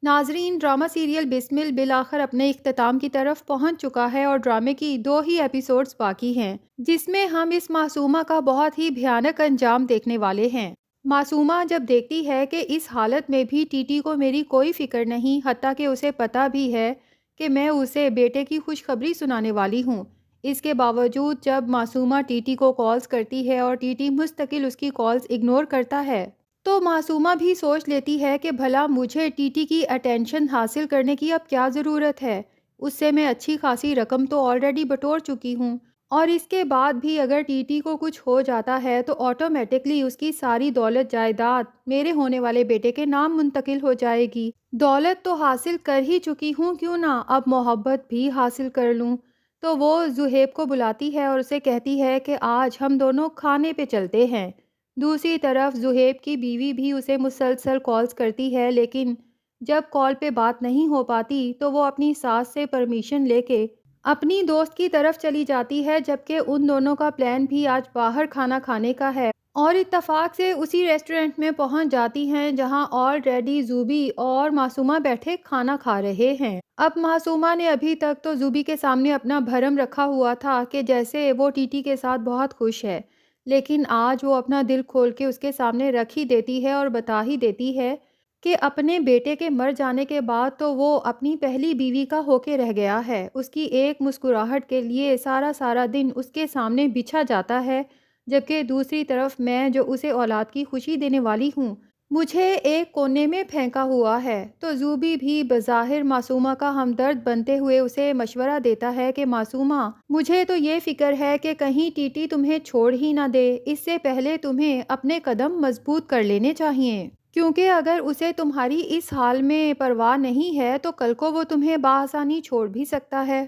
ناظرین، drama serial بسمل بالآخر اپنے اختتام کی طرف پہنچ چکا ہے اور ڈرامے کی 2 ہی ایپیسوڈز باقی ہیں، جس میں ہم اس معصومہ کا بہت ہی بھیانک انجام دیکھنے والے ہیں۔ معصومہ جب دیکھتی ہے کہ اس حالت میں بھی ٹی ٹی کو میری کوئی فکر نہیں، حتیٰ کہ اسے پتہ بھی ہے کہ میں اسے بیٹے کی خوشخبری سنانے والی ہوں، اس کے باوجود جب معصومہ ٹی ٹی کو کالز کرتی ہے اور ٹی ٹی مستقل اس کی کالز اگنور کرتا ہے، تو معصومہ بھی سوچ لیتی ہے کہ بھلا مجھے ٹی ٹی کی اٹینشن حاصل کرنے کی اب کیا ضرورت ہے، اس سے میں اچھی خاصی رقم تو آلریڈی بٹور چکی ہوں، اور اس کے بعد بھی اگر ٹی ٹی کو کچھ ہو جاتا ہے تو آٹومیٹکلی اس کی ساری دولت جائیداد میرے ہونے والے بیٹے کے نام منتقل ہو جائے گی۔ دولت تو حاصل کر ہی چکی ہوں، کیوں نہ اب محبت بھی حاصل کر لوں۔ تو وہ زہیب کو بلاتی ہے اور اسے کہتی ہے کہ آج ہم دونوں کھانے پہ چلتے ہیں۔ دوسری طرف زہیب کی بیوی بھی اسے مسلسل کالز کرتی ہے، لیکن جب کال پہ بات نہیں ہو پاتی تو وہ اپنی ساس سے پرمیشن لے کے اپنی دوست کی طرف چلی جاتی ہے، جبکہ ان دونوں کا پلان بھی آج باہر کھانا کھانے کا ہے، اور اتفاق سے اسی ریسٹورنٹ میں پہنچ جاتی ہیں جہاں آلریڈی زوبی اور معصومہ بیٹھے کھانا کھا رہے ہیں۔ اب معصومہ نے ابھی تک تو زوبی کے سامنے اپنا بھرم رکھا ہوا تھا کہ جیسے وہ ٹی ٹی کے ساتھ بہت خوش ہے، لیکن آج وہ اپنا دل کھول کے اس کے سامنے رکھ ہی دیتی ہے اور بتا ہی دیتی ہے کہ اپنے بیٹے کے مر جانے کے بعد تو وہ اپنی پہلی بیوی کا ہو کے رہ گیا ہے۔ اس کی ایک مسکراہٹ کے لیے سارا دن اس کے سامنے بچھا جاتا ہے، جبکہ دوسری طرف میں جو اسے اولاد کی خوشی دینے والی ہوں، مجھے ایک کونے میں پھینکا ہوا ہے۔ تو زوبی بھی بظاہر معصومہ کا ہمدرد بنتے ہوئے اسے مشورہ دیتا ہے کہ معصومہ، مجھے تو یہ فکر ہے کہ کہیں ٹی ٹی تمہیں چھوڑ ہی نہ دے، اس سے پہلے تمہیں اپنے قدم مضبوط کر لینے چاہیے، کیونکہ اگر اسے تمہاری اس حال میں پرواہ نہیں ہے تو کل کو وہ تمہیں بآسانی چھوڑ بھی سکتا ہے۔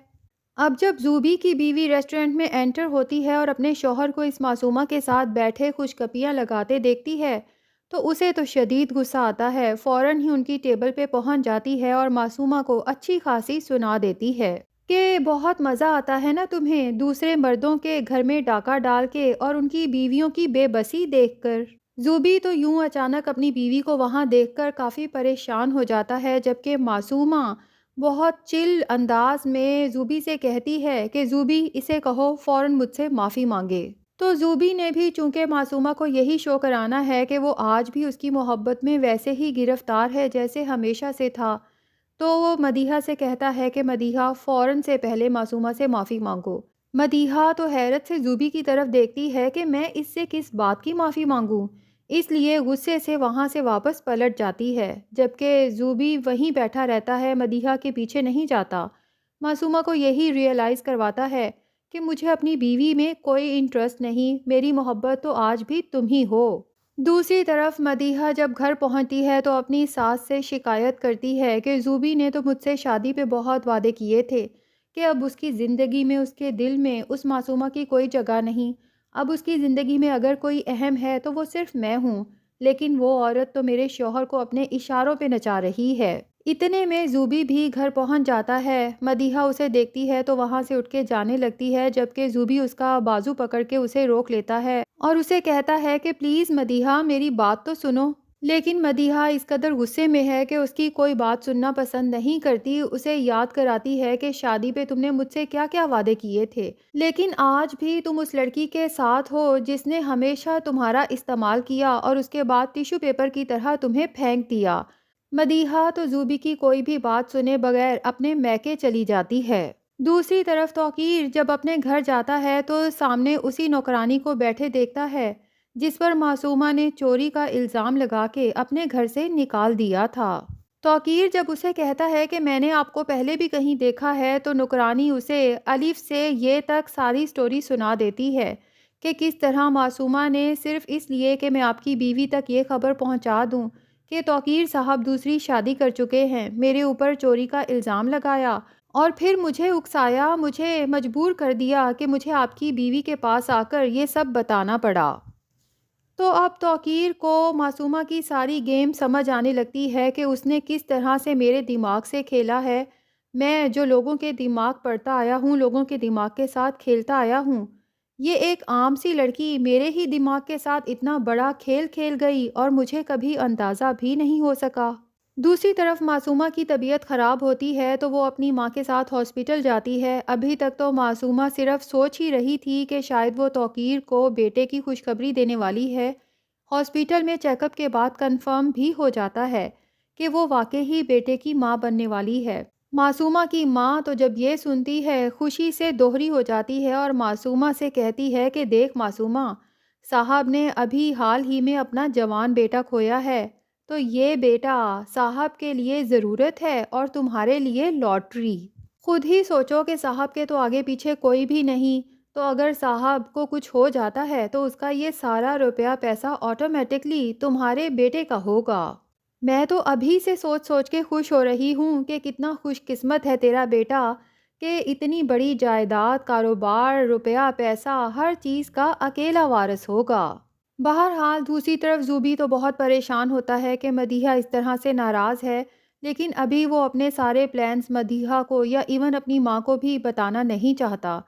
اب جب زوبی کی بیوی ریسٹورنٹ میں انٹر ہوتی ہے اور اپنے شوہر کو اس معصومہ کے ساتھ بیٹھے خوش گپیاں لگاتے دیکھتی ہے تو اسے تو شدید غصہ آتا ہے، فوراً ہی ان کی ٹیبل پہ پہنچ جاتی ہے اور معصومہ کو اچھی خاصی سنا دیتی ہے کہ بہت مزہ آتا ہے نا تمہیں دوسرے مردوں کے گھر میں ڈاکہ ڈال کے اور ان کی بیویوں کی بے بسی دیکھ کر۔ زوبی تو یوں اچانک اپنی بیوی کو وہاں دیکھ کر کافی پریشان ہو جاتا ہے، جبکہ معصومہ بہت چل انداز میں زوبی سے کہتی ہے کہ زوبی، اسے کہو فوراً مجھ سے معافی مانگے۔ تو زوبی نے بھی چونکہ معصومہ کو یہی شو کرانا ہے کہ وہ آج بھی اس کی محبت میں ویسے ہی گرفتار ہے جیسے ہمیشہ سے تھا، تو وہ مدیحہ سے کہتا ہے کہ مدیحہ، فوراً سے پہلے معصومہ سے معافی مانگو۔ مدیحہ تو حیرت سے زوبی کی طرف دیکھتی ہے کہ میں اس سے کس بات کی معافی مانگوں، اس لیے غصے سے وہاں سے واپس پلٹ جاتی ہے، جبکہ زوبی وہیں بیٹھا رہتا ہے، مدیحہ کے پیچھے نہیں جاتا۔ معصومہ کو یہی ریئلائز کرواتا ہے کہ مجھے اپنی بیوی میں کوئی انٹرسٹ نہیں، میری محبت تو آج بھی تم ہی ہو۔ دوسری طرف مدیحہ جب گھر پہنچتی ہے تو اپنی ساس سے شکایت کرتی ہے کہ زوبی نے تو مجھ سے شادی پہ بہت وعدے کیے تھے کہ اب اس کی زندگی میں، اس کے دل میں اس معصومہ کی کوئی جگہ نہیں، اب اس کی زندگی میں اگر کوئی اہم ہے تو وہ صرف میں ہوں، لیکن وہ عورت تو میرے شوہر کو اپنے اشاروں پہ نچا رہی ہے۔ اتنے میں زوبی بھی گھر پہنچ جاتا ہے، مدیحہ اسے دیکھتی ہے تو وہاں سے اٹھ کے جانے لگتی ہے، جبکہ زوبی اس کا بازو پکڑ کے اسے روک لیتا ہے اور اسے کہتا ہے کہ پلیز مدیحہ، میری بات تو سنو۔ لیکن مدیحہ اس قدر غصے میں ہے کہ اس کی کوئی بات سننا پسند نہیں کرتی، اسے یاد کراتی ہے کہ شادی پہ تم نے مجھ سے کیا کیا وعدے کیے تھے، لیکن آج بھی تم اس لڑکی کے ساتھ ہو جس نے ہمیشہ تمہارا استعمال کیا اور اس کے بعد ٹیشو پیپر کی طرح تمہیں پھینک دیا۔ مدیحہ تو زوبی کی کوئی بھی بات سنے بغیر اپنے میکے چلی جاتی ہے۔ دوسری طرف توقیر جب اپنے گھر جاتا ہے تو سامنے اسی نوکرانی کو بیٹھے دیکھتا ہے جس پر معصومہ نے چوری کا الزام لگا کے اپنے گھر سے نکال دیا تھا۔ توقیر جب اسے کہتا ہے کہ میں نے آپ کو پہلے بھی کہیں دیکھا ہے، تو نوکرانی اسے الف سے یہ تک ساری سٹوری سنا دیتی ہے کہ کس طرح معصومہ نے صرف اس لیے کہ میں آپ کی بیوی تک یہ خبر پہنچا دوں کہ توقیر صاحب دوسری شادی کر چکے ہیں، میرے اوپر چوری کا الزام لگایا اور پھر مجھے اکسایا، مجھے مجبور کر دیا کہ مجھے آپ کی بیوی کے پاس آ کر یہ سب بتانا پڑا۔ تو اب توقیر کو معصومہ کی ساری گیم سمجھ آنے لگتی ہے کہ اس نے کس طرح سے میرے دماغ سے کھیلا ہے۔ میں جو لوگوں کے دماغ پڑھتا آیا ہوں، لوگوں کے دماغ کے ساتھ کھیلتا آیا ہوں، یہ ایک عام سی لڑکی میرے ہی دماغ کے ساتھ اتنا بڑا کھیل کھیل گئی اور مجھے کبھی اندازہ بھی نہیں ہو سکا۔ دوسری طرف معصومہ کی طبیعت خراب ہوتی ہے تو وہ اپنی ماں کے ساتھ ہاسپٹل جاتی ہے۔ ابھی تک تو معصومہ صرف سوچ ہی رہی تھی کہ شاید وہ توقیر کو بیٹے کی خوشخبری دینے والی ہے۔ ہاسپٹل میں چیک اپ کے بعد کنفرم بھی ہو جاتا ہے کہ وہ واقعی بیٹے کی ماں بننے والی ہے۔ معصومہ کی ماں تو جب یہ سنتی ہے خوشی سے دوہری ہو جاتی ہے اور معصومہ سے کہتی ہے کہ دیکھ معصومہ، صاحب نے ابھی حال ہی میں اپنا جوان بیٹا کھویا ہے، تو یہ بیٹا صاحب کے لیے ضرورت ہے اور تمہارے لیے لاٹری۔ خود ہی سوچو کہ صاحب کے تو آگے پیچھے کوئی بھی نہیں، تو اگر صاحب کو کچھ ہو جاتا ہے تو اس کا یہ سارا روپیہ پیسہ آٹومیٹکلی تمہارے بیٹے کا ہوگا۔ میں تو ابھی سے سوچ سوچ کے خوش ہو رہی ہوں کہ کتنا خوش قسمت ہے تیرا بیٹا کہ اتنی بڑی جائیداد، کاروبار، روپیہ، پیسہ، ہر چیز کا اکیلا وارث ہوگا۔ بہرحال دوسری طرف زوبی تو بہت پریشان ہوتا ہے کہ مدیحہ اس طرح سے ناراض ہے، لیکن ابھی وہ اپنے سارے پلانز مدیحہ کو یا ایون اپنی ماں کو بھی بتانا نہیں چاہتا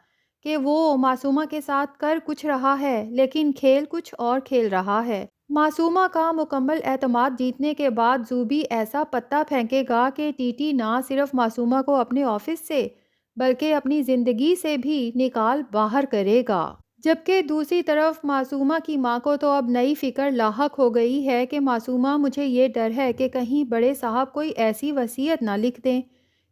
کہ وہ معصومہ کے ساتھ کر کچھ رہا ہے لیکن کھیل کچھ اور کھیل رہا ہے۔ معصومہ کا مکمل اعتماد جیتنے کے بعد زوبی ایسا پتا پھینکے گا کہ ٹی ٹی نہ صرف معصومہ کو اپنے آفس سے بلکہ اپنی زندگی سے بھی نکال باہر کرے گا۔ جبکہ دوسری طرف معصومہ کی ماں کو تو اب نئی فکر لاحق ہو گئی ہے کہ معصومہ، مجھے یہ ڈر ہے کہ کہیں بڑے صاحب کوئی ایسی وصیت نہ لکھ دیں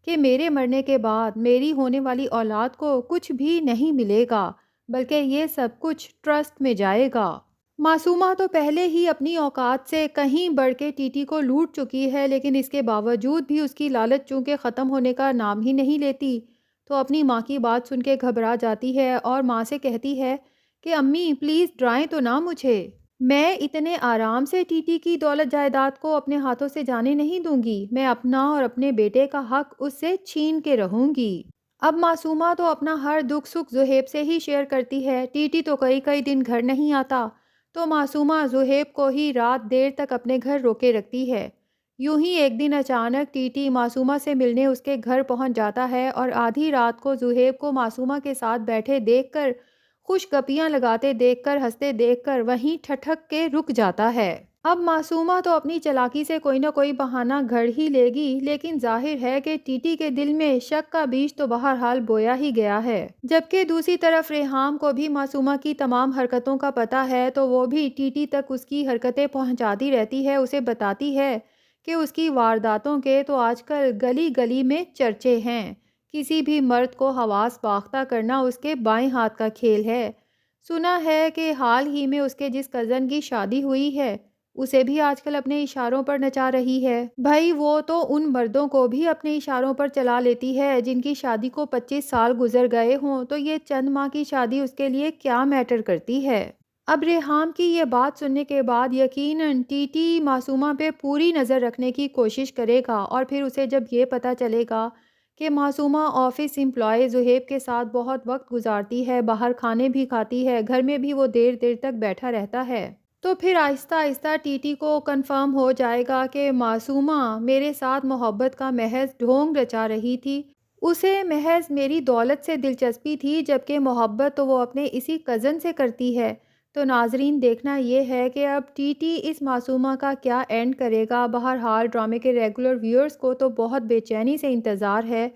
کہ میرے مرنے کے بعد میری ہونے والی اولاد کو کچھ بھی نہیں ملے گا بلکہ یہ سب کچھ ٹرسٹ میں جائے گا۔ معصومہ تو پہلے ہی اپنی اوقات سے کہیں بڑھ کے ٹی ٹی کو لوٹ چکی ہے، لیکن اس کے باوجود بھی اس کی لالچ چونکہ ختم ہونے کا نام ہی نہیں لیتی، تو اپنی ماں کی بات سن کے گھبرا جاتی ہے اور ماں سے کہتی ہے کہ امی پلیز ڈرائیں تو نہ مجھے، میں اتنے آرام سے ٹی ٹی کی دولت جائیداد کو اپنے ہاتھوں سے جانے نہیں دوں گی، میں اپنا اور اپنے بیٹے کا حق اس سے چھین کے رہوں گی۔ اب معصومہ تو اپنا ہر دکھ سکھ زہیب سے ہی شیئر کرتی ہے۔ ٹی ٹی تو کئی دن گھر نہیں آتا تو معصومہ زہیب کو ہی رات دیر تک اپنے گھر روکے رکھتی ہے۔ یوں ہی ایک دن اچانک ٹی ٹی معصومہ سے ملنے اس کے گھر پہنچ جاتا ہے اور آدھی رات کو زہیب کو معصومہ کے ساتھ بیٹھے دیکھ کر، خوش گپیاں لگاتے دیکھ کر، ہنستے دیکھ کر وہیں ٹھٹک کے رک جاتا ہے۔ اب معصومہ تو اپنی چالاکی سے کوئی نہ کوئی بہانہ گھڑ ہی لے گی، لیکن ظاہر ہے کہ ٹی ٹی کے دل میں شک کا بیج تو بہرحال بویا ہی گیا ہے۔ جبکہ دوسری طرف ریحام کو بھی معصومہ کی تمام حرکتوں کا پتہ ہے، تو وہ بھی ٹی ٹی تک اس کی حرکتیں پہنچاتی رہتی ہے، اسے بتاتی ہے کہ اس کی وارداتوں کے تو آج کل گلی گلی میں چرچے ہیں، کسی بھی مرد کو حواس باختہ کرنا اس کے بائیں ہاتھ کا کھیل ہے۔ سنا ہے کہ حال ہی میں اس کے جس کزن کی شادی ہوئی ہے اسے بھی آج کل اپنے اشاروں پر نچا رہی ہے۔ بھائی وہ تو ان مردوں کو بھی اپنے اشاروں پر چلا لیتی ہے جن کی شادی کو 25 سال گزر گئے ہوں، تو یہ چند ماہ کی شادی اس کے لیے کیا میٹر کرتی ہے۔ اب ریحام کی یہ بات سننے کے بعد یقیناً ٹی ٹی معصومہ پہ پوری نظر رکھنے کی کوشش کرے گا، اور پھر اسے جب یہ پتہ چلے گا کہ معصومہ آفس امپلائی زہیب کے ساتھ بہت وقت گزارتی ہے، باہر کھانے بھی کھاتی ہے، گھر میں بھی وہ دیر دیر تک بیٹھا رہتا ہے، تو پھر آہستہ آہستہ ٹی ٹی کو کنفرم ہو جائے گا کہ معصومہ میرے ساتھ محبت کا محض ڈھونگ رچا رہی تھی، اسے محض میری دولت سے دلچسپی تھی، جبکہ محبت تو وہ اپنے اسی کزن سے کرتی ہے۔ تو ناظرین دیکھنا یہ ہے کہ اب ٹی ٹی اس معصومہ کا کیا اینڈ کرے گا۔ بہرحال ڈرامے کے ریگولر ویورز کو تو بہت بے چینی سے انتظار ہے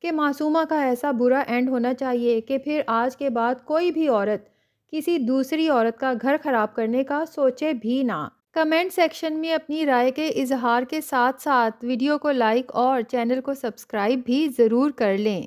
کہ معصومہ کا ایسا برا اینڈ ہونا چاہیے کہ پھر آج کے بعد کوئی بھی عورت کسی دوسری عورت کا گھر خراب کرنے کا سوچے بھی نہ۔ کمنٹ سیکشن میں اپنی رائے کے اظہار کے ساتھ ساتھ ویڈیو کو لائک اور چینل کو سبسکرائب بھی ضرور کر لیں۔